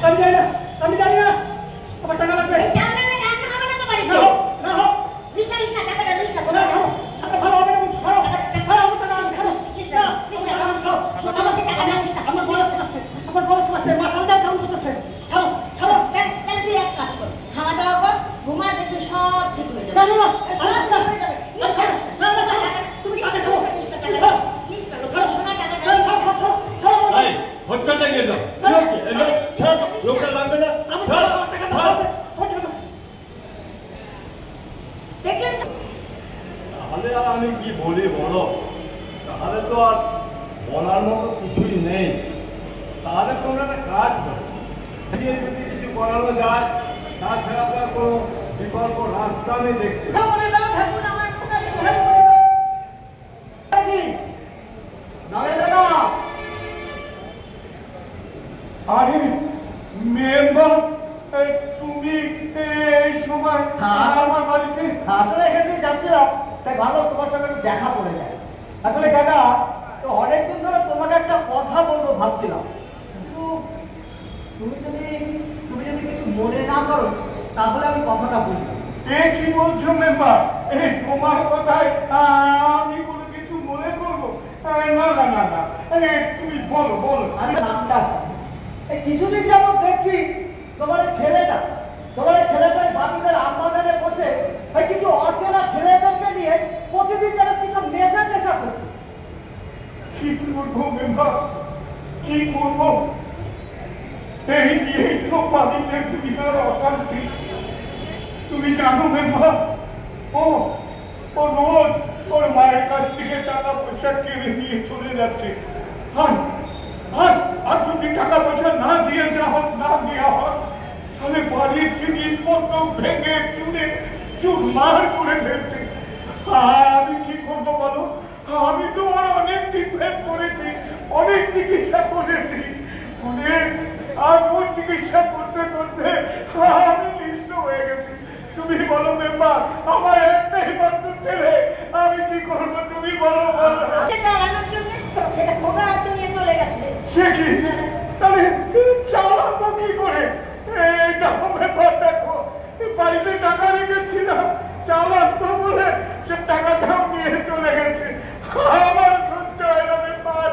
আমি জানি না, আমি জানি না। আমার টাকা লাগবে। জানলে রান্না হবে না তো বাড়িতে। না হোক। নিশা টাকাটা নিস না। না ছাড়ো, ছাড়ো ভালো হবে না। ছাড়ো, ছাড়ো আমার টাকা আছে। ছাড়ো, নিস না। আমাকে টাকা না নিস না। আমার বড় আছে, আমার বড় আছে, মাথাটা কাম করতেছে। ছাড়ো, ছাড়ো। তাহলে তুই এক কাজ কর, খাওয়া দাওয়া কর, ঘুমা, দেখবি সব ঠিক হয়ে যাবে। না না না, হয়ে যাবে। না না না, তুমি নিস না, নিস না, লোকের সোনা টাকা না। ভাই হচ্ছেটা গেল লোকটা লাগবে না। দেখলেন তো? তাহলে আর আমি কি বলি বলো, তাহলে তো আর বলার মতো কিছুই নেই। তাহলে তোমরা একটা কাজ করো, যদি কিছু করানো যায়, তাছাড়া তো আর কোনো বিকল্প রাস্তা আমি দেখছি না। আরে মেম্বার, তুমি এই সময় আমার বাড়িতে? আসলে এখান থেকে যাচ্ছিলাম, তাই ভালো তোমার সঙ্গে একটু দেখা পড়ে যায়। আসলে দাদা, তো অনেকদিন ধরে তোমাকে একটা কথা বলবো ভাবছিলাম, কিন্তু তুমি যদি কিছু মনে না করো তাহলে আমি কথাটা বলবো। কি বলছো মেম্বার? তোমার কথায় আমি কোনো কিছু মনে করবো? না না না না, তুমি বলো বলো। আমি নামটা এই কিছুদিন যাবত দেখছি তোমার ছেলেটা বাকিদের আম্বাগানে বসে ওই কিছু অচেনা ছেলেদেরকে নিয়ে প্রতিদিন যেন কিছু নেশা করছে। কি করবো মেম্বার, কি করবো? এই দিয়ে তো বাড়িতে বিরাট অশান্তি। তুমি জানো মেম্বার, ও রোজ ওর মায়ের কাছ থেকে টাকা পয়সা কেড়ে নিয়ে চলে যাচ্ছে। আর যদি টাকা পয়সা না দিয়ে দেওয়া হয় তাহলে বাড়ির জিনিসপত্র ভেঙে চুরমার করে ফেলছে। আমি কি করবো বলো? আমি তো আর অনেক ট্রিটমেন্ট করেছি, অনেক চিকিৎসা করেছি, আর ওর চিকিৎসা করতে করতে আমি নিঃস্ব হয়ে গেছি। তুমি বলো মেম্বার, আমার একটাই মাত্র ছেলে, আমি কি করবো? তুমি বলো। সেটা আনার জন্য সেটা খোকা হাতে নিয়ে চলে গেছে। সে কি? তাহলে চালাবো কি করে? এই দেখো ব্যাপার, দেখো বাড়িতে টাকা রেখেছিলাম, চালাতো বলে সে টাকাটাও নিয়ে চলে গেছে। আমার সহ্য হয় না ব্যাপার,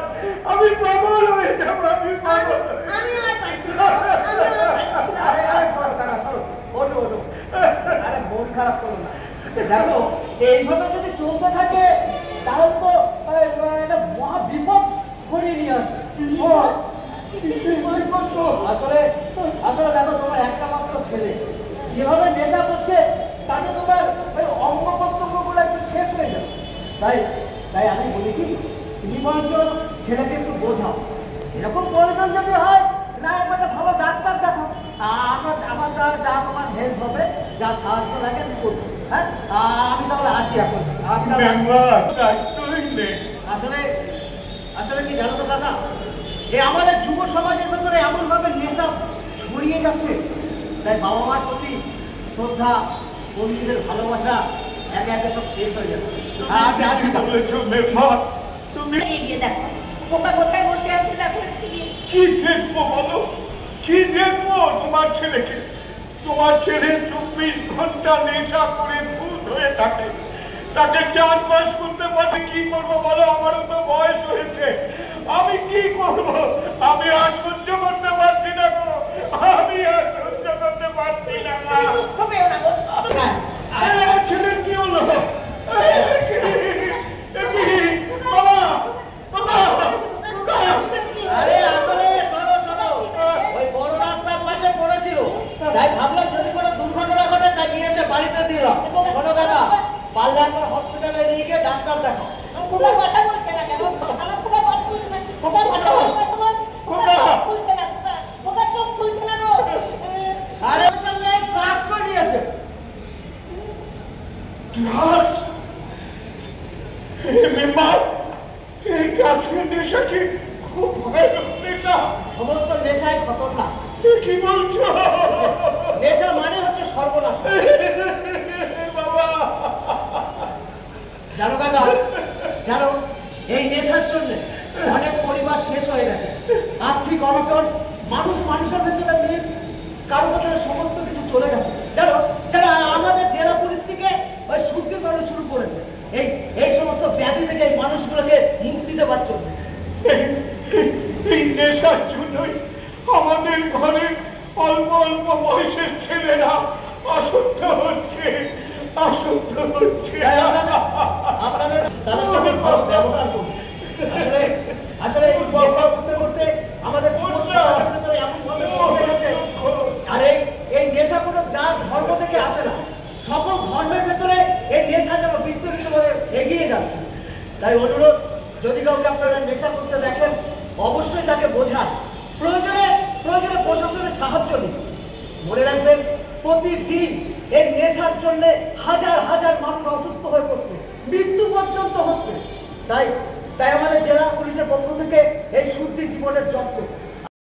আমি পাগল হয়ে যাবো, আমি পাগল। আমি আর পারছি না, আরে মন খারাপ করো না। দেখো এইভাবে যদি চলতে থাকে তাহলে তো একটা মহা বিপদ ঘনিয়ে নিয়ে আসবে। আসলে দেখো তোমার একটা মাত্র ছেলে যেভাবে নেশা করছে তাতে তোমার ওই অঙ্গ প্রত্যঙ্গগুলো একটু শেষ হয়ে যাবে। তাই আমি বলি কি, তুমি বরঞ্চ ছেলেকে একটু বোঝাও, এরকম প্রয়োজন যদি হয় না একটা ভালো ডাক্তার দেখো, আমার দ্বারা যা তোমার হেল্প হবে, যা সাহায্য লাগে আমি করবো। হ্যাঁ, আমি তাহলে আসি এখন। আসলে কি জানো তো দাদা, আমাদের যুব সমাজের ভেতরে এমন ভাবে নেশা ছড়িয়ে যাচ্ছে, তাই বাবা মার প্রতি শ্রদ্ধা, বন্ধুদের ভালোবাসা একে একে সব শেষ হয়ে যাচ্ছে। আমি আসি তুমি গিয়ে দেখো খোকা কোথায় বসে আছে, দেখো। কি দেখবো বলো? কি দেখবো তোমার ছেলেকে? তোমার ছেলে 24 ঘন্টা নেশা করে ভূত হয়ে থাকে, তাকে চাষবাস করতে পারে। কি করবো বলো? আমারও তো বয়স হয়েছে, আমি কি করবো? আমি আর সহ্য করতে পারছি না গো, আমি আর সহ্য করতে পারছি না। দুঃখ পেও না গো। আমার ছেলের কি হলো? আরে আসলে শোনো, ওই বড় রাস্তার পাশে পড়েছিল, তাই ভাবলাম যদি কোনো দুর্ঘটনা ঘটে তাই নিয়ে এসে বাড়িতে দিলাম। শোনো দাদা, পারলে একবার হসপিটালে নিয়ে গিয়ে ডাক্তার দেখো। খোকা কথা বলছে না কেন? আমার খোকা কথা বলছে না, খোকা কথা বলছে না, খোকা চোখ খুলছে না গো। আরে ওর সঙ্গে ড্রাগসও নিয়েছে। ড্রাগস? মেম্বার, এই ড্রাগসের নেশা কি খুব ভয়ানক নেশা? সমস্ত নেশাই খতরনাক। কি বলছো? নেশা মানে হচ্ছে সর্বনাশ। বাবা, জানো দাদা, জানো এই নেশার জন্য অনেক পরিবার শেষ হয়ে গেছে, আর্থিক অনটন, মানুষের ভেতরে কারো ভেতরে সমস্ত কিছু চলে গেছে। জানো, যারা আমাদের জেলা পুলিশ থেকে ওই শুদ্ধিকরণ শুরু করেছে এই সমস্ত ব্যাধি থেকে এই মানুষগুলোকে মুক্তি দেওয়ার জন্য। এই নেশার জন্যই আমাদের ঘরের অল্প অল্প বয়সের ছেলেরা অসুস্থ হচ্ছে। আপনাদের তাদের সঙ্গে ভালো ব্যবহার করুন। আসলে নেশা করতে করতে আমাদের ভিতরে এমন ভাবে পৌঁছে গেছে। আর এই নেশা কোনো যার ধর্ম থেকে আসে না, সকল ধর্মের ভেতরে এই নেশা যেন বিস্তারিতভাবে এগিয়ে যাচ্ছে। তাই অনুরোধ, যদি কাউকে আপনারা নেশা করতে দেখেন অবশ্যই তাকে বোঝান, প্রয়োজনে প্রশাসনের সাহায্য নিন। মনে রাখবেন, প্রতিদিন এই নেশার জন্য হাজার হাজার মানুষ অসুস্থ হয়ে পড়ছে, মৃত্যু পর্যন্ত হচ্ছে। তাই আমাদের জেলা পুলিশের পক্ষ থেকে এই শুদ্ধি জীবনের যত্ন